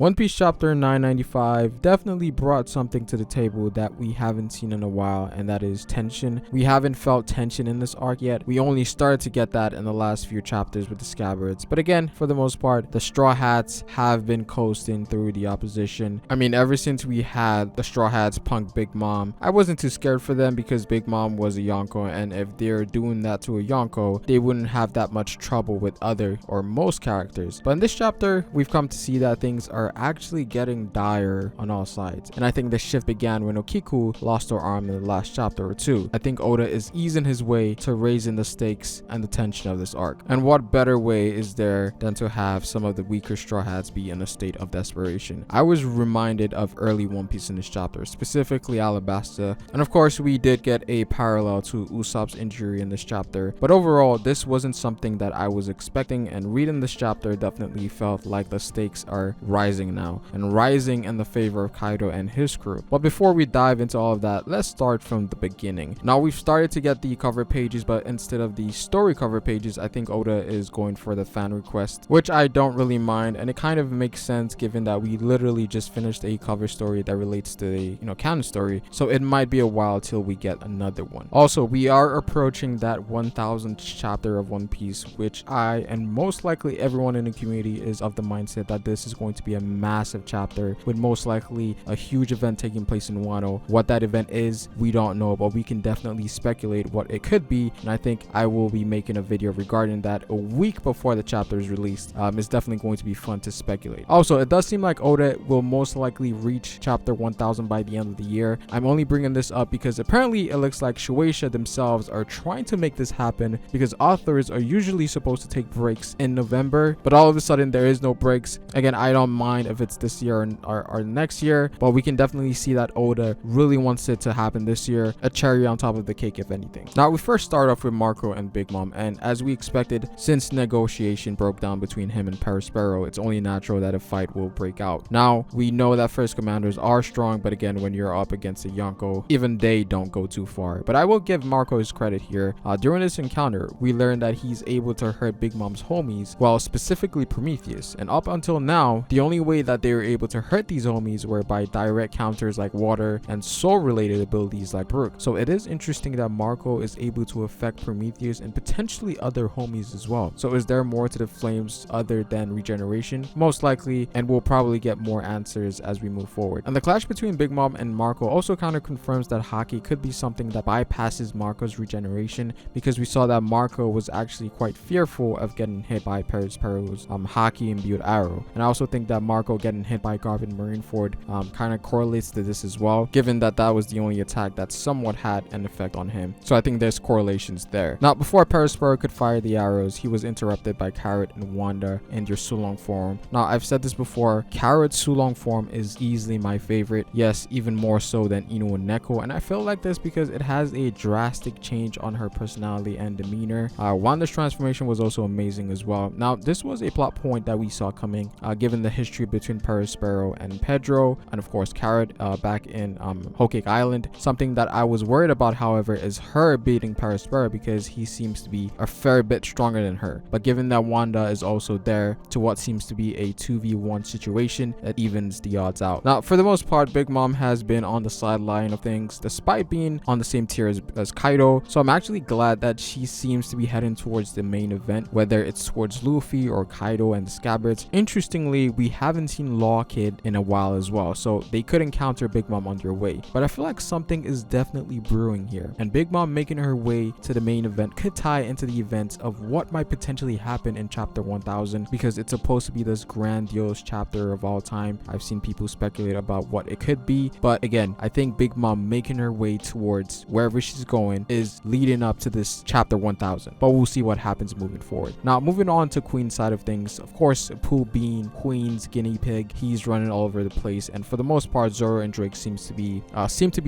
One Piece chapter 995 definitely brought something to the table that we haven't seen in a while, and that is tension. We haven't felt tension in this arc yet. We only started to get that in the last few chapters with the Scabbards. But again, for the most part, the Straw Hats have been coasting through the opposition. I mean, ever since we had the Straw Hats punk Big Mom, I wasn't too scared for them because Big Mom was a Yonko, and if they're doing that to a Yonko, they wouldn't have that much trouble with other or most characters. But in this chapter, we've come to see that things are actually getting dire on all sides. And I think the shift began when Okiku lost her arm in the last chapter or two. I think Oda is easing his way to raising the stakes and the tension of this arc. And what better way is there than to have some of the weaker Straw Hats be in a state of desperation? I was reminded of early One Piece in this chapter, specifically Alabasta. And of course, we did get a parallel to Usopp's injury in this chapter. But overall, this wasn't something that I was expecting, and reading this chapter definitely felt like the stakes are rising now, and rising in the favor of Kaido and his crew. But before we dive into all of that, let's start from the beginning. Now, we've started to get the cover pages, but instead of the story cover pages, I think Oda is going for the fan request, which I don't really mind, and it kind of makes sense given that we literally just finished a cover story that relates to the canon story, so it might be a while till we get another one. Also, we are approaching that 1000th chapter of One Piece, which I and most likely everyone in the community is of the mindset that this is going to be a massive chapter with most likely a huge event taking place in Wano. What that event is, we don't know, but we can definitely speculate what it could be, and I think I will be making a video regarding that a week before the chapter is released. It's definitely going to be fun to speculate. Also, it does seem like Oda will most likely reach chapter 1000 by the end of the year. I'm only bringing this up because apparently it looks like Shueisha themselves are trying to make this happen, because authors are usually supposed to take breaks in November, but all of a sudden there is no breaks. Again, I don't mind if it's this year or next year, but we can definitely see that Oda really wants it to happen this year. A cherry on top of the cake, if anything. Now, we first start off with Marco and Big Mom, and as we expected, since negotiation broke down between him and Perospero, it's only natural that a fight will break out. Now, we know that first commanders are strong, but again, when you're up against a Yonko, even they don't go too far. But I will give Marco his credit here. During this encounter, we learned that he's able to hurt Big Mom's homies, well, specifically Prometheus, and up until now, the only way that they were able to hurt these homies were by direct counters like water and soul related abilities like Brook. So it is interesting that Marco is able to affect Prometheus and potentially other homies as well. So is there more to the flames other than regeneration? Most likely, and we'll probably get more answers as we move forward. And the clash between Big Mom and Marco also kind of confirms that Haki could be something that bypasses Marco's regeneration, because we saw that Marco was actually quite fearful of getting hit by Pero's Haki imbued arrow. And I also think that Marco getting hit by Garvin Marineford kind of correlates to this as well, given that that was the only attack that somewhat had an effect on him. So I think there's correlations there. Now, before Perospero could fire the arrows, he was interrupted by Carrot and Wanda in their Sulong form. Now, I've said this before, Carrot's Sulong form is easily my favorite. Yes, even more so than Inu and Neko, and I feel like this because it has a drastic change on her personality and demeanor. Wanda's transformation was also amazing as well. Now, this was a plot point that we saw coming, given the history between Perospero and Pedro, and of course Carrot back in Whole Cake Island. Something that I was worried about, however, is her beating Perospero, because he seems to be a fair bit stronger than her. But given that Wanda is also there to what seems to be a 2v1 situation, that evens the odds out. Now, for the most part, Big Mom has been on the sideline of things despite being on the same tier as Kaido, so I'm actually glad that she seems to be heading towards the main event, whether it's towards Luffy or Kaido and the Scabbards. Interestingly, we haven't seen Law Kid in a while as well, so they could encounter Big Mom on their way. But I feel like something is definitely brewing here, and Big Mom making her way to the main event could tie into the events of what might potentially happen in chapter 1000, because it's supposed to be this grandiose chapter of all time. I've seen people speculate about what it could be, but again, I think Big Mom making her way towards wherever she's going is leading up to this chapter 1000, but we'll see what happens moving forward. Now, moving on to Queen's side of things, of course, Pooh being Queen's guinea pig, he's running all over the place, and for the most part, Zoro and Drake seem to be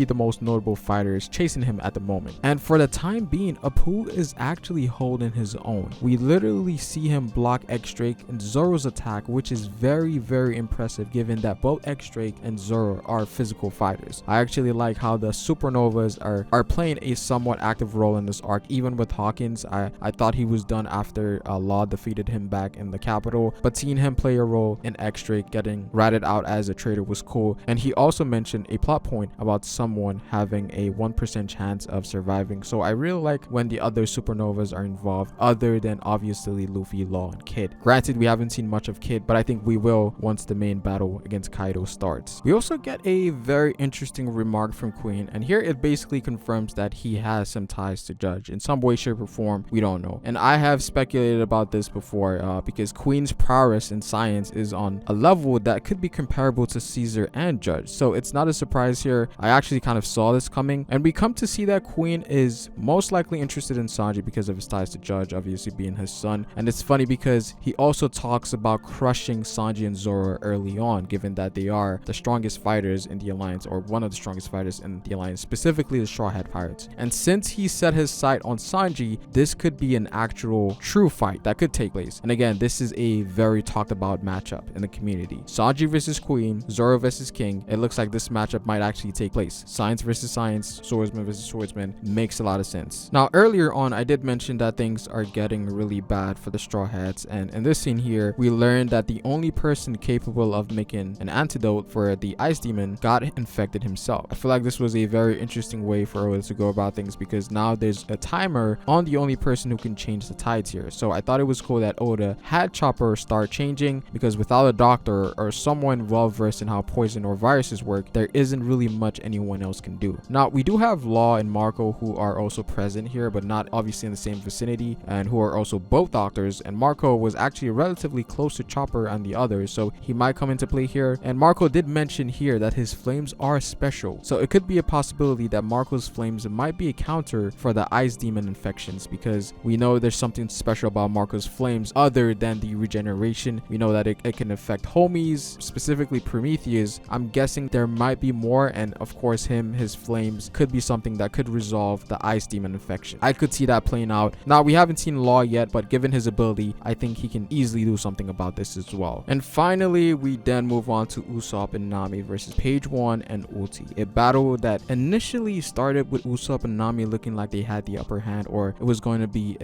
the most notable fighters chasing him at the moment. And for the time being, Apu is actually holding his own. We literally see him block X-Drake and Zoro's attack, which is very, very impressive given that both X-Drake and Zoro are physical fighters. I actually like how the supernovas are playing a somewhat active role in this arc. Even with Hawkins, I thought he was done after Law defeated him back in the capital, but seeing him play a role in Black Drake getting ratted out as a traitor was cool. And he also mentioned a plot point about someone having a 1% chance of surviving. So I really like when the other supernovas are involved, other than obviously Luffy, Law, and Kid. Granted, we haven't seen much of Kid, but I think we will once the main battle against Kaido starts. We also get a very interesting remark from Queen, and here it basically confirms that he has some ties to Judge in some way, shape, or form. We don't know. And I have speculated about this before because Queen's prowess in science is on a level that could be comparable to Caesar and Judge. So it's not a surprise here. I actually kind of saw this coming, and we come to see that Queen is most likely interested in Sanji because of his ties to Judge, obviously being his son. And it's funny because he also talks about crushing Sanji and Zoro early on, given that they are the strongest fighters in the alliance, or one of the strongest fighters in the alliance, specifically the Straw Hat Pirates. And since he set his sight on Sanji, this could be an actual true fight that could take place. And again, this is a very talked about matchup in the community. Sanji versus Queen, Zoro versus King. It looks like this matchup might actually take place. Science versus science, swordsman versus swordsman, makes a lot of sense. Now, earlier on, I did mention that things are getting really bad for the Straw Hats, and in this scene here, we learned that the only person capable of making an antidote for the Ice Demon got infected himself. I feel like this was a very interesting way for Oda to go about things, because now there's a timer on the only person who can change the tides here. So I thought it was cool that Oda had Chopper start changing, because without a doctor or someone well versed in how poison or viruses work, there isn't really much anyone else can do. Now, we do have Law and Marco who are also present here, but not obviously in the same vicinity, and who are also both doctors. And Marco was actually relatively close to Chopper and the others, so he might come into play here. And Marco did mention here that his flames are special, so it could be a possibility that Marco's flames might be a counter for the Ice Demon infections, because we know there's something special about Marco's flames other than the regeneration. We know that it can affect homies, specifically Prometheus. I'm guessing there might be more, and of course his flames could be something that could resolve the Ice Demon infection. I could see that playing out. Now, we haven't seen Law yet, but given his ability, I think he can easily do something about this as well. And finally, we then move on to Usopp and Nami versus Page One and Ulti, a battle that initially started with Usopp and Nami looking like they had the upper hand, or it was going to be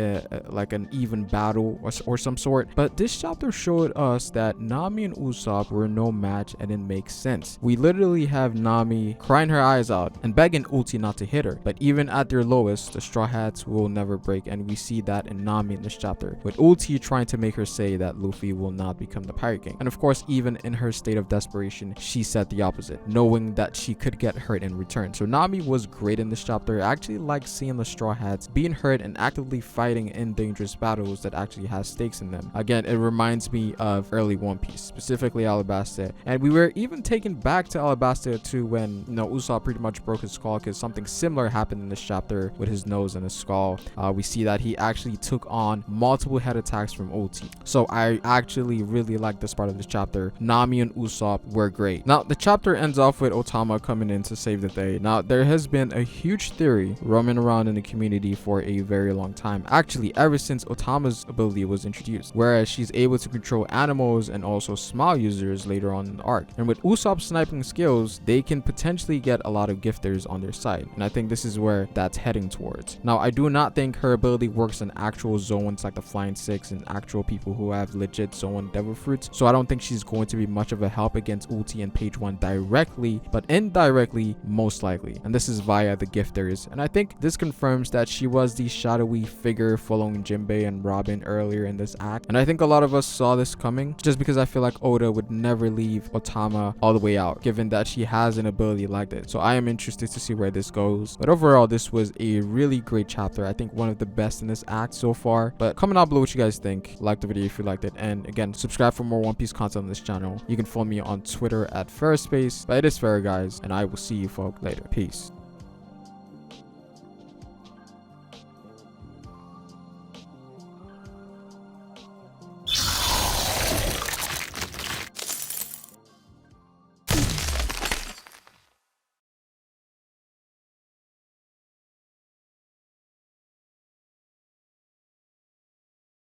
like an even battle or some sort. But this chapter showed us that Nami and Usopp were no match, and it makes sense. We literally have Nami crying her eyes out and begging Ulti not to hit her, but even at their lowest, the Straw Hats will never break, and we see that in Nami in this chapter, with Ulti trying to make her say that Luffy will not become the Pirate King. And of course, even in her state of desperation, she said the opposite, knowing that she could get hurt in return. So Nami was great in this chapter. I actually like seeing the Straw Hats being hurt and actively fighting in dangerous battles that actually has stakes in them. Again, it reminds me of early One Piece, specifically Alabasta. And we were even taken back to Alabasta too, when, you know, Usopp pretty much broke his skull, because something similar happened in this chapter with his nose and his skull. We see that he actually took on multiple head attacks from Ulti. So I actually really like this part of this chapter. Nami and Usopp were great. Now, the chapter ends off with Otama coming in to save the day. Now, there has been a huge theory roaming around in the community for a very long time, actually ever since Otama's ability was introduced, whereas she's able to control animals and also smile users later on in the arc. And with Usopp's sniping skills, they can potentially get a lot of gifters on their side, and I think this is where that's heading towards. Now, I do not think her ability works in actual zones like the Flying Six and actual people who have legit zone devil fruits, so I don't think she's going to be much of a help against Ulti and Page One directly, but indirectly most likely, and this is via the gifters. And I think this confirms that she was the shadowy figure following Jinbei and Robin earlier in this act, and I think a lot of us saw this coming, just because I feel like Oda would never leave Otama all the way out, given that she has an ability like this. So I am interested to see where this goes, but overall this was a really great chapter. I think one of the best in this act so far. But comment down below what you guys think. Like the video if you liked it, and again, subscribe for more One Piece content on this channel. You can follow me on Twitter at Ferrispace, but it is fair, guys, and I will see you folk later. Peace.